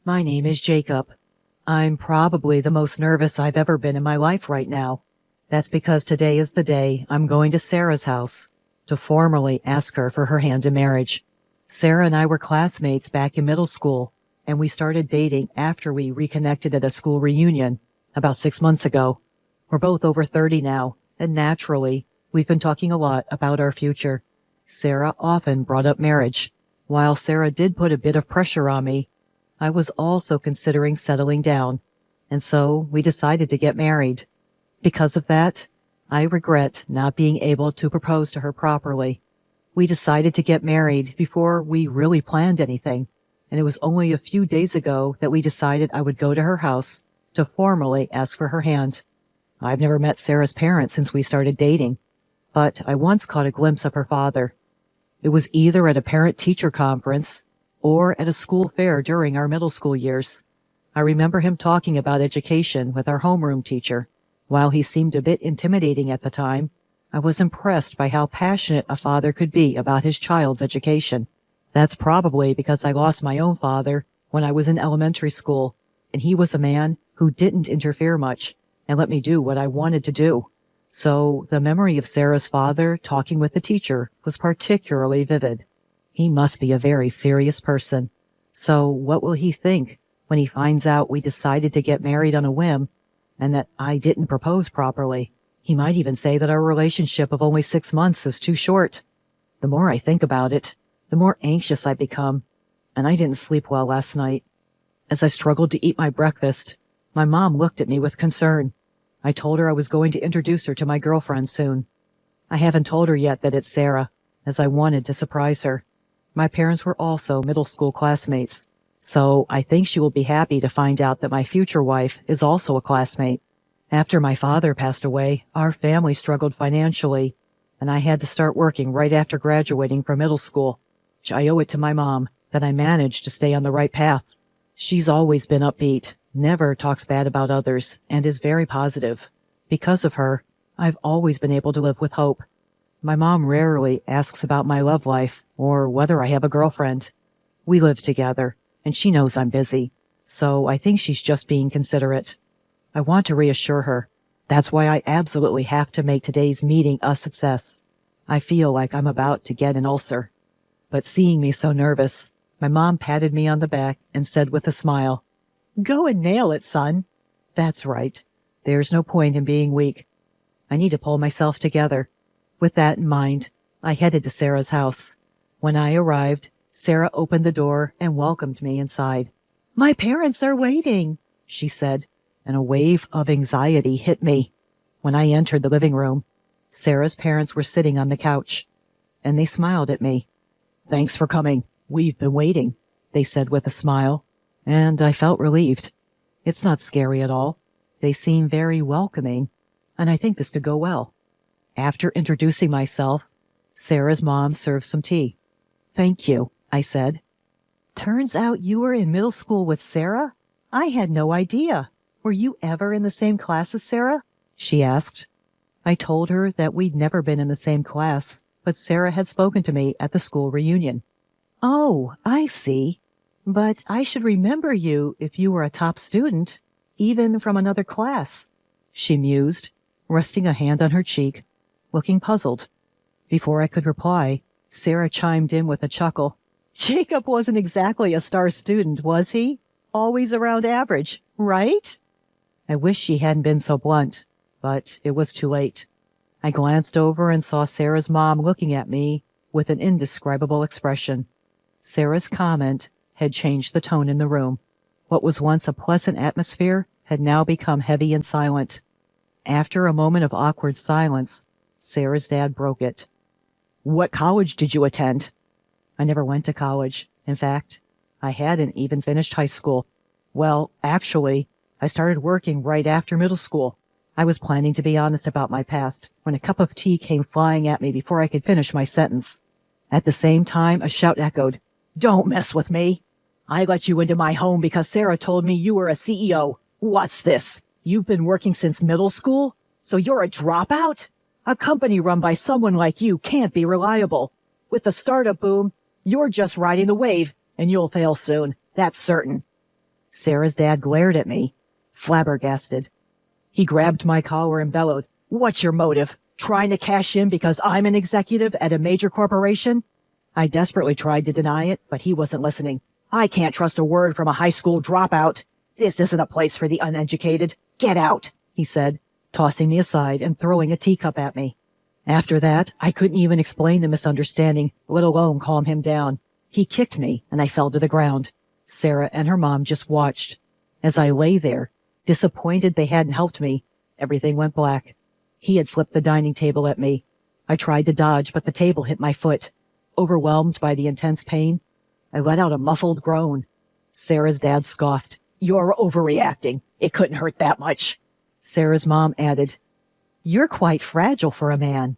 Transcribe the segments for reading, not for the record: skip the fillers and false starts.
My name is Jacob. I'm probably the most nervous I've ever been in my life right now. That's because today is the day I'm going to Sarah's house to formally ask her for her hand in marriage. Sarah and I were classmates back in middle school, and we started dating after we reconnected at a school reunion about 6 months ago. We're both over 30 now, and naturally, we've been talking a lot about our future. Sarah often brought up marriage. While Sarah did put a bit of pressure on me, I was also considering settling down, and so we decided to get married. Because of that, I regret not being able to propose to her properly. We decided to get married before we really planned anything, and it was only a few days ago that we decided I would go to her house to formally ask for her hand. I've never met Sarah's parents since we started dating, but I once caught a glimpse of her father. It was either at a parent-teacher conference or at a school fair during our middle school years. I remember him talking about education with our homeroom teacher. While he seemed a bit intimidating at the time, I was impressed by how passionate a father could be about his child's education. That's probably because I lost my own father when I was in elementary school, and he was a man who didn't interfere much and let me do what I wanted to do. So the memory of Sarah's father talking with the teacher was particularly vivid. He must be a very serious person. So what will he think when he finds out we decided to get married on a whim and that I didn't propose properly? He might even say that our relationship of only 6 months is too short. The more I think about it, the more anxious I become, and I didn't sleep well last night. As I struggled to eat my breakfast, my mom looked at me with concern. I told her I was going to introduce her to my girlfriend soon. I haven't told her yet that it's Sarah, as I wanted to surprise her. My parents were also middle school classmates, so I think she will be happy to find out that my future wife is also a classmate. After my father passed away, our family struggled financially, and I had to start working right after graduating from middle school. I owe it to my mom that I managed to stay on the right path. She's always been upbeat, never talks bad about others, and is very positive. Because of her, I've always been able to live with hope. My mom rarely asks about my love life or whether I have a girlfriend. We live together, and she knows I'm busy, so I think she's just being considerate. I want to reassure her. That's why I absolutely have to make today's meeting a success. I feel like I'm about to get an ulcer. But seeing me so nervous, my mom patted me on the back and said with a smile, "Go and nail it, son." That's right. There's no point in being weak. I need to pull myself together. With that in mind, I headed to Sarah's house. When I arrived, Sarah opened the door and welcomed me inside. "My parents are waiting," she said, and a wave of anxiety hit me. When I entered the living room, Sarah's parents were sitting on the couch, and they smiled at me. "Thanks for coming. We've been waiting," they said with a smile, and I felt relieved. It's not scary at all. They seem very welcoming, and I think this could go well. After introducing myself, Sarah's mom served some tea. "Thank you," I said. "Turns out you were in middle school with Sarah? I had no idea. Were you ever in the same class as Sarah?" she asked. I told her that we'd never been in the same class, but Sarah had spoken to me at the school reunion. "Oh, I see. But I should remember you if you were a top student, even from another class," she mused, resting a hand on her cheek, looking puzzled. Before I could reply, Sarah chimed in with a chuckle. "Jacob wasn't exactly a star student, was he? Always around average, right?" I wish she hadn't been so blunt, but it was too late. I glanced over and saw Sarah's mom looking at me with an indescribable expression. Sarah's comment had changed the tone in the room. What was once a pleasant atmosphere had now become heavy and silent. After a moment of awkward silence, Sarah's dad broke it. "What college did you attend?" I never went to college. In fact, I hadn't even finished high school. Well, actually, I started working right after middle school. I was planning to be honest about my past when a cup of tea came flying at me before I could finish my sentence. At the same time, a shout echoed, "Don't mess with me. I let you into my home because Sarah told me you were a CEO. What's this? You've been working since middle school? So you're a dropout? A company run by someone like you can't be reliable. With the startup boom, you're just riding the wave, and you'll fail soon. That's certain." Sarah's dad glared at me, flabbergasted. He grabbed my collar and bellowed, "What's your motive? Trying to cash in because I'm an executive at a major corporation?" I desperately tried to deny it, but he wasn't listening. "I can't trust a word from a high school dropout. This isn't a place for the uneducated. Get out," he said, tossing me aside and throwing a teacup at me. After that, I couldn't even explain the misunderstanding, let alone calm him down. He kicked me, and I fell to the ground. Sarah and her mom just watched. As I lay there, disappointed they hadn't helped me, everything went black. He had flipped the dining table at me. I tried to dodge, but the table hit my foot. Overwhelmed by the intense pain, I let out a muffled groan. Sarah's dad scoffed. "You're overreacting. It couldn't hurt that much." Sarah's mom added, "You're quite fragile for a man."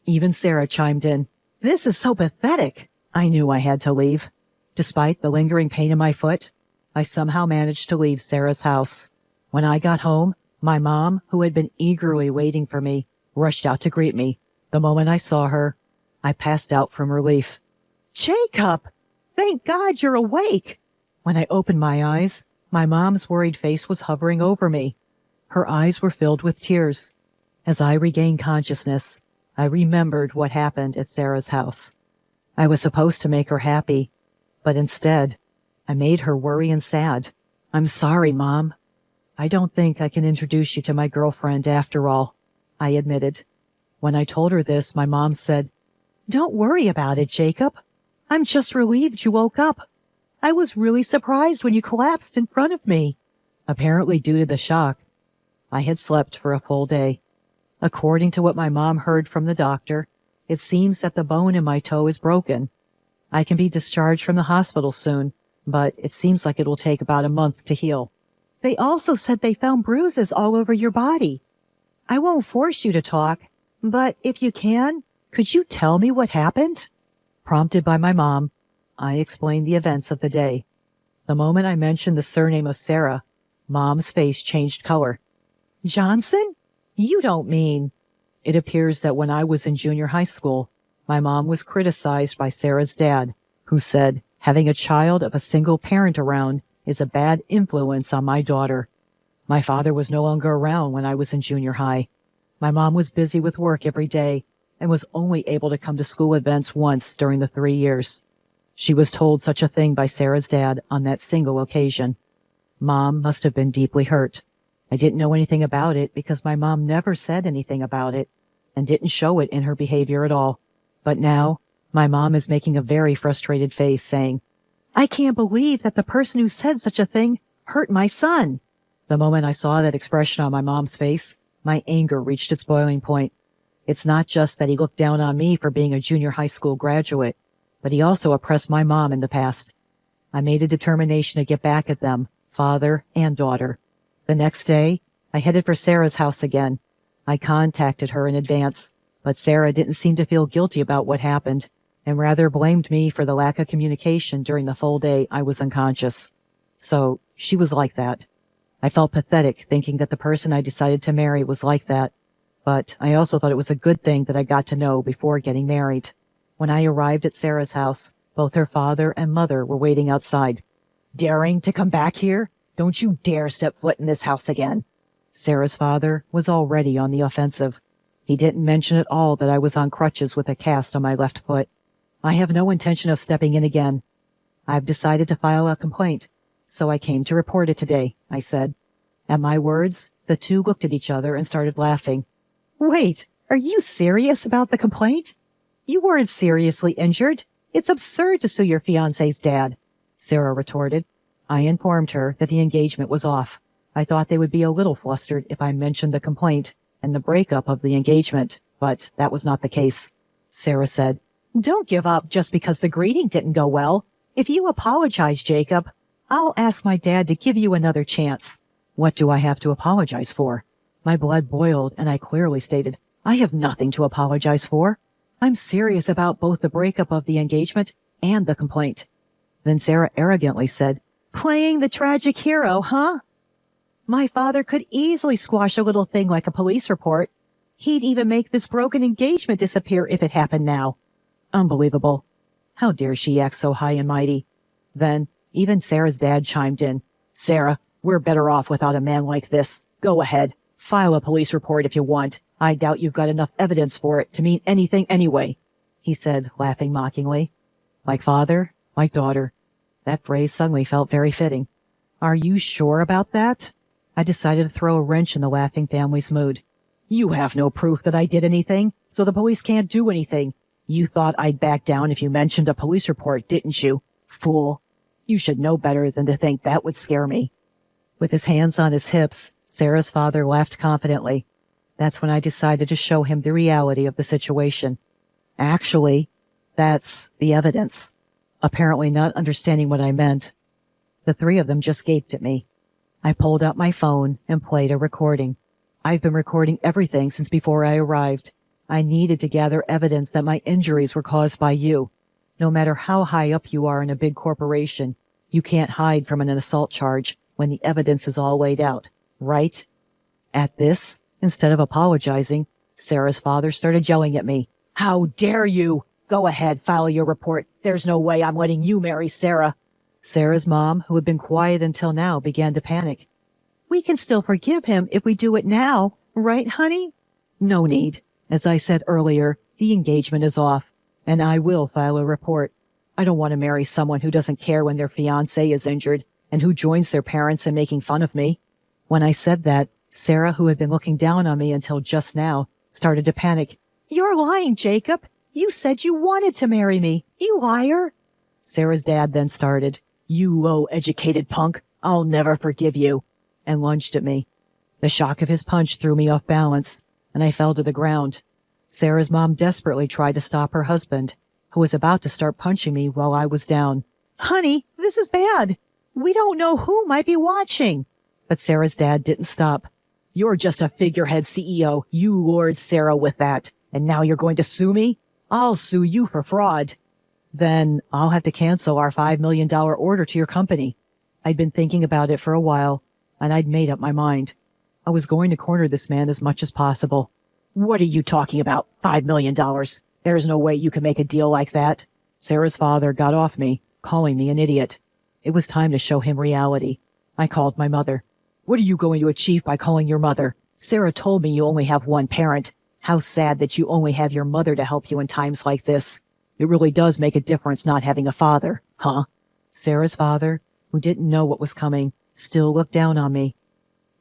Even Sarah chimed in. "This is so pathetic." I knew I had to leave. Despite the lingering pain in my foot, I somehow managed to leave Sarah's house. When I got home, my mom, who had been eagerly waiting for me, rushed out to greet me. The moment I saw her, I passed out from relief. "Jacob! Thank God you're awake!" When I opened my eyes, my mom's worried face was hovering over me. Her eyes were filled with tears. As I regained consciousness, I remembered what happened at Sarah's house. I was supposed to make her happy, but instead, I made her worry and sad. "I'm sorry, Mom. I don't think I can introduce you to my girlfriend after all," I admitted. When I told her this, my mom said, "Don't worry about it, Jacob. I'm just relieved you woke up. I was really surprised when you collapsed in front of me." Apparently due to the shock, I had slept for a full day. According to what my mom heard from the doctor, it seems that the bone in my toe is broken. I can be discharged from the hospital soon, but it seems like it will take about a month to heal. They also said they found bruises all over your body. I won't force you to talk, but if you can, could you tell me what happened? Prompted by my mom, I explained the events of the day. The moment I mentioned the surname of Sarah, Mom's face changed color. "Johnson? You don't mean..." It appears that when I was in junior high school, my mom was criticized by Sarah's dad, who said having a child of a single parent around is a bad influence on my daughter. My father was no longer around when I was in junior high. My mom was busy with work every day and was only able to come to school events once during the 3 years. She was told such a thing by Sarah's dad on that single occasion. Mom must have been deeply hurt. I didn't know anything about it because my mom never said anything about it and didn't show it in her behavior at all. But now, my mom is making a very frustrated face saying, "I can't believe that the person who said such a thing hurt my son." The moment I saw that expression on my mom's face, my anger reached its boiling point. It's not just that he looked down on me for being a junior high school graduate, but he also oppressed my mom in the past. I made a determination to get back at them, father and daughter. The next day, I headed for Sarah's house again. I contacted her in advance, but Sarah didn't seem to feel guilty about what happened, and rather blamed me for the lack of communication during the full day I was unconscious. So, she was like that. I felt pathetic thinking that the person I decided to marry was like that, but I also thought it was a good thing that I got to know before getting married. When I arrived at Sarah's house, both her father and mother were waiting outside. "Daring to come back here? Don't you dare step foot in this house again." Sarah's father was already on the offensive. He didn't mention at all that I was on crutches with a cast on my left foot. "I have no intention of stepping in again. I've decided to file a complaint, so I came to report it today," I said. At my words, the two looked at each other and started laughing. "Wait, are you serious about the complaint? You weren't seriously injured. It's absurd to sue your fiancé's dad," Sarah retorted. I informed her that the engagement was off. I thought they would be a little flustered if I mentioned the complaint and the breakup of the engagement, but that was not the case. Sarah said, "Don't give up just because the greeting didn't go well. If you apologize, Jacob, I'll ask my dad to give you another chance." "What do I have to apologize for?" My blood boiled and I clearly stated, "I have nothing to apologize for. I'm serious about both the breakup of the engagement and the complaint." Then Sarah arrogantly said, "Playing the tragic hero, huh? My father could easily squash a little thing like a police report. He'd even make this broken engagement disappear if it happened now." Unbelievable. How dare she act so high and mighty? Then even Sarah's dad chimed in. Sarah, we're better off without a man like this. Go ahead. File a police report if you want. I doubt you've got enough evidence for it to mean anything anyway, he said, laughing mockingly. Like father, like daughter. That phrase suddenly felt very fitting. Are you sure about that? I decided to throw a wrench in the laughing family's mood. You have no proof that I did anything, so the police can't do anything. You thought I'd back down if you mentioned a police report, didn't you? Fool. You should know better than to think that would scare me. With his hands on his hips, Sarah's father laughed confidently. That's when I decided to show him the reality of the situation. Actually, that's the evidence. Apparently not understanding what I meant. The three of them just gaped at me. I pulled out my phone and played a recording. I've been recording everything since before I arrived. I needed to gather evidence that my injuries were caused by you. No matter how high up you are in a big corporation, you can't hide from an assault charge when the evidence is all laid out, right? At this, instead of apologizing, Sarah's father started yelling at me. How dare you? Go ahead, file your report. There's no way I'm letting you marry Sarah. Sarah's mom, who had been quiet until now, began to panic. We can still forgive him if we do it now, right, honey? No need. As I said earlier, the engagement is off, and I will file a report. I don't want to marry someone who doesn't care when their fiancé is injured and who joins their parents in making fun of me. When I said that, Sarah, who had been looking down on me until just now, started to panic. You're lying, Jacob. You said you wanted to marry me, you liar. Sarah's dad then started. You low-educated punk. I'll never forgive you, and lunged at me. The shock of his punch threw me off balance, and I fell to the ground. Sarah's mom desperately tried to stop her husband, who was about to start punching me while I was down. Honey, this is bad. We don't know who might be watching. But Sarah's dad didn't stop. You're just a figurehead CEO. You lured Sarah with that, and now you're going to sue me? I'll sue you for fraud. Then I'll have to cancel our $5 million order to your company. I'd been thinking about it for a while, and I'd made up my mind. I was going to corner this man as much as possible. What are you talking about? $5 million. There's no way you can make a deal like that. Sarah's father got off me, calling me an idiot. It was time to show him reality. I called my mother. What are you going to achieve by calling your mother? Sarah told me you only have one parent. How sad that you only have your mother to help you in times like this. It really does make a difference not having a father, huh? Sarah's father, who didn't know what was coming, still looked down on me.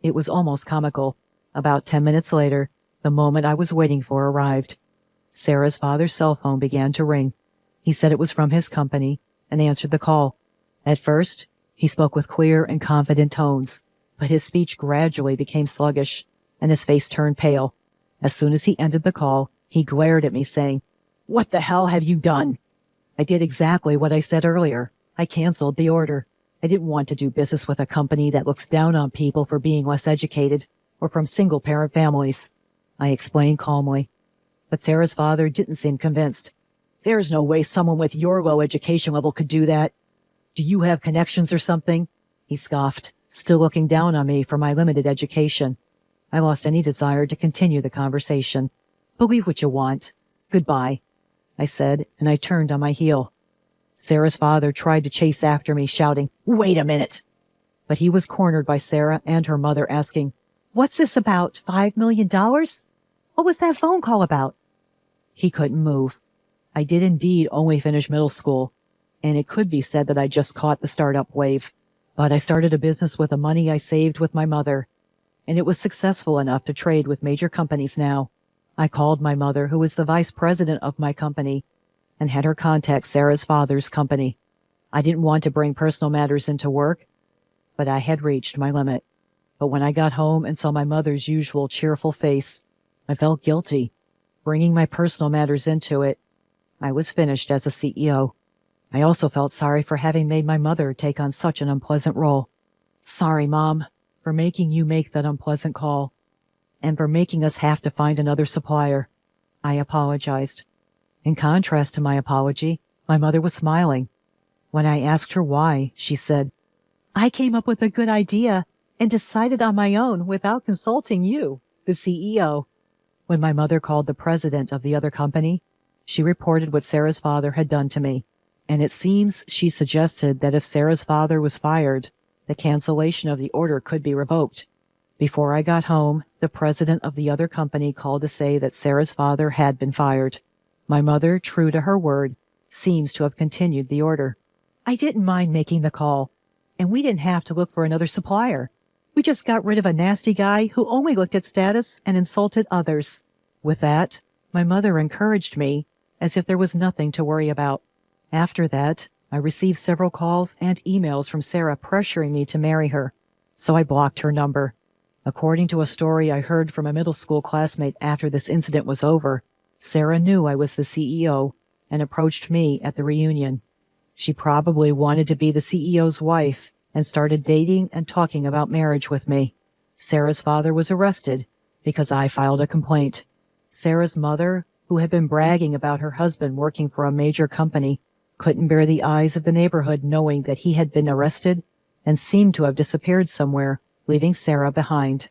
It was almost comical. About 10 minutes later, the moment I was waiting for arrived. Sarah's father's cell phone began to ring. He said it was from his company and answered the call. At first, he spoke with clear and confident tones, but his speech gradually became sluggish, and his face turned pale. As soon as he ended the call, he glared at me, saying, What the hell have you done? I did exactly what I said earlier. I canceled the order. I didn't want to do business with a company that looks down on people for being less educated or from single-parent families. I explained calmly. But Sarah's father didn't seem convinced. There's no way someone with your low education level could do that. Do you have connections or something? He scoffed, still looking down on me for my limited education. I lost any desire to continue the conversation. Believe what you want. Goodbye, I said, and I turned on my heel. Sarah's father tried to chase after me, shouting, Wait a minute! But he was cornered by Sarah and her mother, asking, What's this about, $5 million? What was that phone call about? He couldn't move. I did indeed only finish middle school, and it could be said that I just caught the startup wave. But I started a business with the money I saved with my mother, and it was successful enough to trade with major companies now. I called my mother, who was the vice president of my company, and had her contact Sarah's father's company. I didn't want to bring personal matters into work, but I had reached my limit. But when I got home and saw my mother's usual cheerful face, I felt guilty. Bringing my personal matters into it, I was finished as a CEO. I also felt sorry for having made my mother take on such an unpleasant role. Sorry, Mom, for making you make that unpleasant call, and for making us have to find another supplier. I apologized. In contrast to my apology, my mother was smiling. When I asked her why, she said, I came up with a good idea and decided on my own without consulting you, the CEO. When my mother called the president of the other company, she reported what Sarah's father had done to me, and it seems she suggested that if Sarah's father was fired, The cancellation of the order could be revoked. Before I got home, the president of the other company called to say that Sarah's father had been fired. My mother, true to her word, seems to have continued the order. I didn't mind making the call, and we didn't have to look for another supplier. We just got rid of a nasty guy who only looked at status and insulted others. With that, my mother encouraged me, as if there was nothing to worry about. After that, I received several calls and emails from Sarah pressuring me to marry her, so I blocked her number. According to a story I heard from a middle school classmate after this incident was over, Sarah knew I was the CEO and approached me at the reunion. She probably wanted to be the CEO's wife and started dating and talking about marriage with me. Sarah's father was arrested because I filed a complaint. Sarah's mother, who had been bragging about her husband working for a major company, couldn't bear the eyes of the neighborhood knowing that he had been arrested and seemed to have disappeared somewhere, leaving Sarah behind.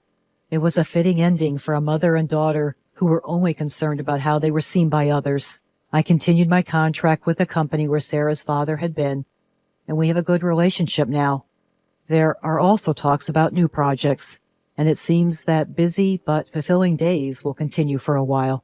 It was a fitting ending for a mother and daughter who were only concerned about how they were seen by others. I continued my contract with the company where Sarah's father had been, and we have a good relationship now. There are also talks about new projects, and it seems that busy but fulfilling days will continue for a while.